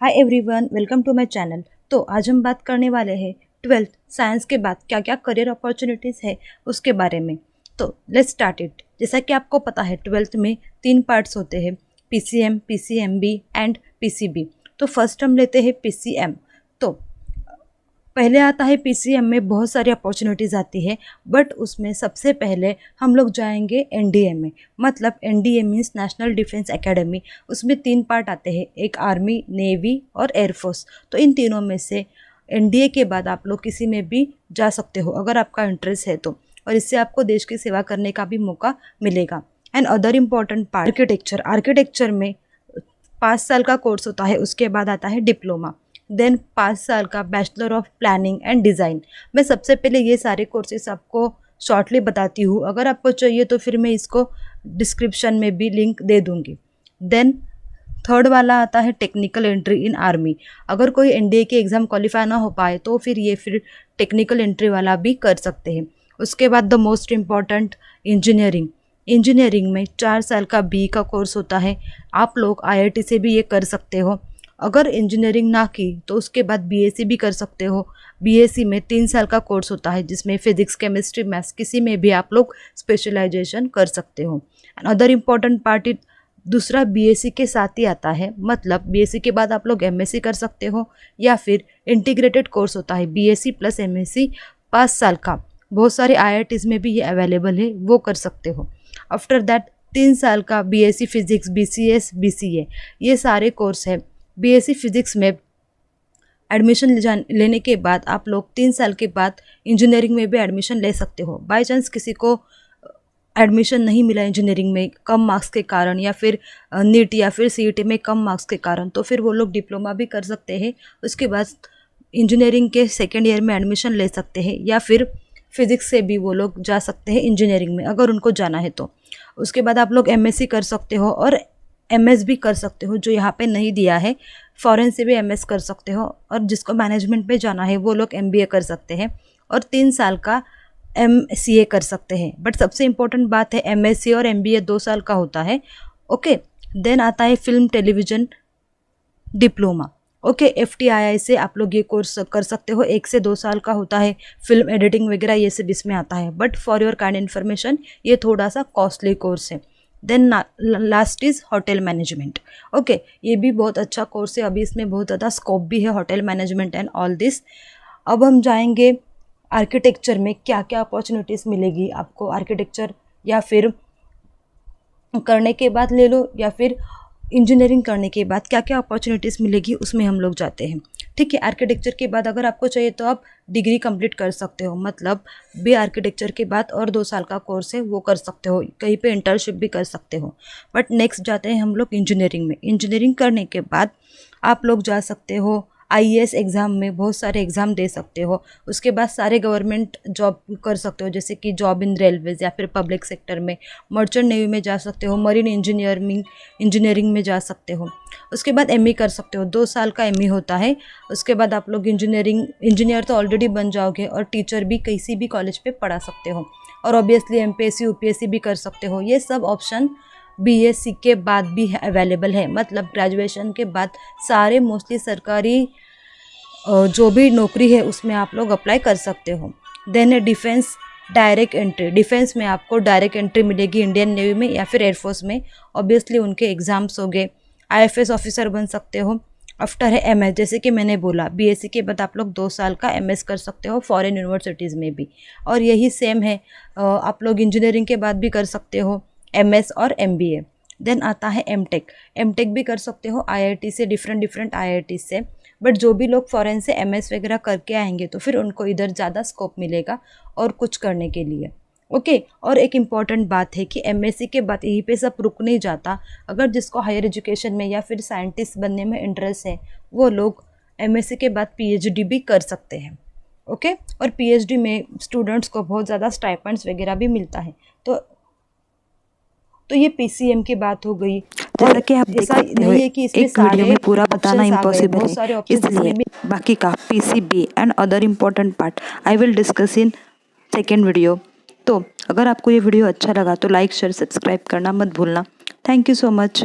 Hi everyone, welcome to my channel. तो आज हम बात करने वाले हैं 12th साइंस के बाद क्या क्या करियर अपॉर्चुनिटीज़ है उसके बारे में। तो लेट्स स्टार्ट इट। जैसा कि आपको पता है 12th में 3 पार्ट्स होते हैं, PCM, PCMB एंड PCB। तो फर्स्ट हम लेते हैं PCM। तो पहले आता है PCM में बहुत सारी अपॉर्चुनिटीज़ आती है, बट उसमें सबसे पहले हम लोग जाएंगे NDA में। मतलब NDA means national defence academy. उसमें 3 पार्ट आते हैं, एक आर्मी, नेवी और एयरफोर्स। तो इन तीनों में से NDA के बाद आप लोग किसी में भी जा सकते हो अगर आपका इंटरेस्ट है तो, और इससे आपको देश की सेवा करने का भी मौका मिलेगा। And other important part architecture. Architecture में 5 साल का कोर्स होता है, उसके बाद आता है डिप्लोमा, देन 5 साल का bachelor of planning and design. मैं सबसे पहले ये सारे कोर्सेस आपको शॉर्टली बताती हूँ, अगर आपको चाहिए तो फिर मैं इसको डिस्क्रिप्शन में भी लिंक दे दूँगी। देन थर्ड वाला आता है टेक्निकल एंट्री इन आर्मी। अगर कोई NDA के एग्ज़ाम क्वालिफाई ना हो पाए तो फिर टेक्निकल एंट्री वाला भी कर सकते हैं। उसके बाद the most important engineering. Engineering में 4 साल का BE का कोर्स होता है। आप लोग IIT से भी ये कर सकते हो। अगर इंजीनियरिंग ना की तो उसके बाद BSc भी कर सकते हो। BSc में 3 साल का कोर्स होता है जिसमें फिजिक्स, केमिस्ट्री, मैथ्स किसी में भी आप लोग स्पेशलाइजेशन कर सकते हो। एंड अदर इम्पॉर्टेंट पार्ट दूसरा BSc के साथ ही आता है। मतलब BSc के बाद आप लोग MSc कर सकते हो, या फिर इंटीग्रेटेड कोर्स होता है BSc प्लस MSc 5 साल का। बहुत सारे IITs में भी ये अवेलेबल है, वो कर सकते हो। आफ्टर दैट 3 साल का BSc फिजिक्स, BCS, BCA, ये सारे कोर्स है। BSc फिजिक्स में एडमिशन लेने के बाद आप लोग 3 साल के बाद इंजीनियरिंग में भी एडमिशन ले सकते हो। बाय चांस किसी को एडमिशन नहीं मिला इंजीनियरिंग में कम मार्क्स के कारण, या फिर नीट या फिर CET में कम मार्क्स के कारण, तो फिर वो लोग डिप्लोमा भी कर सकते हैं। उसके बाद इंजीनियरिंग के सेकेंड ईयर में एडमिशन ले सकते हैं, या फिर फिज़िक्स से भी वो लोग जा सकते हैं इंजीनियरिंग में अगर उनको जाना है तो। उसके बाद आप लोग MSc कर सकते हो और MS भी कर सकते हो, जो यहाँ पे नहीं दिया है। फॉरेन से भी MS कर सकते हो, और जिसको मैनेजमेंट पे जाना है वो लोग MBA कर सकते हैं, और 3 साल का MCA कर सकते हैं। बट सबसे इम्पोर्टेंट बात है MSc और MBA 2 साल का होता है। ओके, देन आता है film television diploma. Okay, FTII से आप लोग ये कोर्स कर सकते हो, 1 से 2 साल का होता है। फिल्म एडिटिंग वगैरह ये सब इसमें आता है, but for your kind information ये थोड़ा सा कॉस्टली कोर्स है। Then last is hotel management. Okay, ये भी बहुत अच्छा कोर्स है, अभी इसमें बहुत ज़्यादा स्कोप भी है, hotel management and all this. अब हम जाएंगे आर्किटेक्चर में क्या क्या अपॉर्चुनिटीज़ मिलेगी आपको। आर्किटेक्चर या फिर करने के बाद ले लो, या फिर इंजीनियरिंग करने के बाद क्या क्या अपॉर्चुनिटीज़ मिलेगी उसमें हम लोग जाते हैं। ठीक है, आर्किटेक्चर के बाद अगर आपको चाहिए तो आप डिग्री कंप्लीट कर सकते हो। मतलब भी आर्किटेक्चर के बाद और 2 साल का कोर्स है वो कर सकते हो, कहीं पे इंटर्नशिप भी कर सकते हो। बट नेक्स्ट जाते हैं हम लोग इंजीनियरिंग में। इंजीनियरिंग करने के बाद आप लोग जा सकते हो IAS एग्ज़ाम में, बहुत सारे एग्ज़ाम दे सकते हो। उसके बाद सारे गवर्नमेंट जॉब कर सकते हो, जैसे कि जॉब इन रेलवेज़ या फिर पब्लिक सेक्टर में, मर्चेंट नेवी में जा सकते हो, मरीन इंजीनियरिंग में जा सकते हो। उसके बाद ME कर सकते हो, 2 साल का ME होता है। उसके बाद आप लोग इंजीनियर तो ऑलरेडी बन जाओगे, और टीचर भी किसी भी कॉलेज पे पढ़ा सकते हो, और ऑब्वियसली MPSC UPSC भी कर सकते हो। ये सब ऑप्शन BSc के बाद भी अवेलेबल है। मतलब ग्रेजुएशन के बाद सारे मोस्टली सरकारी जो भी नौकरी है उसमें आप लोग अप्लाई कर सकते हो। Then defence direct entry. Defence में आपको डायरेक्ट एंट्री मिलेगी इंडियन नेवी में या फिर एयरफोर्स में। ऑब्वियसली उनके एग्ज़ाम्स हो गए, IFS ऑफिसर बन सकते हो। आफ्टर है MS, जैसे कि मैंने बोला BSc के बाद आप लोग 2 साल का MS कर सकते हो फॉरेन यूनिवर्सिटीज़ में भी, और यही सेम है आप लोग इंजीनियरिंग के बाद भी कर सकते हो MS और MBA। देन आता है MTech भी कर सकते हो IIT से, डिफरेंट IIT से। बट जो भी लोग फॉरेन से MS वगैरह करके आएंगे तो फिर उनको इधर ज़्यादा स्कोप मिलेगा और कुछ करने के लिए। ओके, और एक इम्पॉर्टेंट बात है कि MSc के बाद यहीं पे सब रुक नहीं जाता। अगर जिसको हायर एजुकेशन में या फिर साइंटिस्ट बनने में इंटरेस्ट है वो लोग MSc के बाद PhD भी कर सकते हैं। ओके, और PhD में स्टूडेंट्स को बहुत ज़्यादा स्टाइपेंड्स वगैरह भी मिलता है। तो ये PCM की बात हो गई। जैसा कि आप देख सकते हो, है कि इसमें एक वीडियो में पूरा बताना इम्पॉसिबल बहुत सारे है, ऑप्शंस इसलिए बाकी का PCB and other important part I will discuss in second video. तो अगर आपको ये वीडियो अच्छा लगा तो लाइक, शेयर, सब्सक्राइब करना मत भूलना। Thank you so much.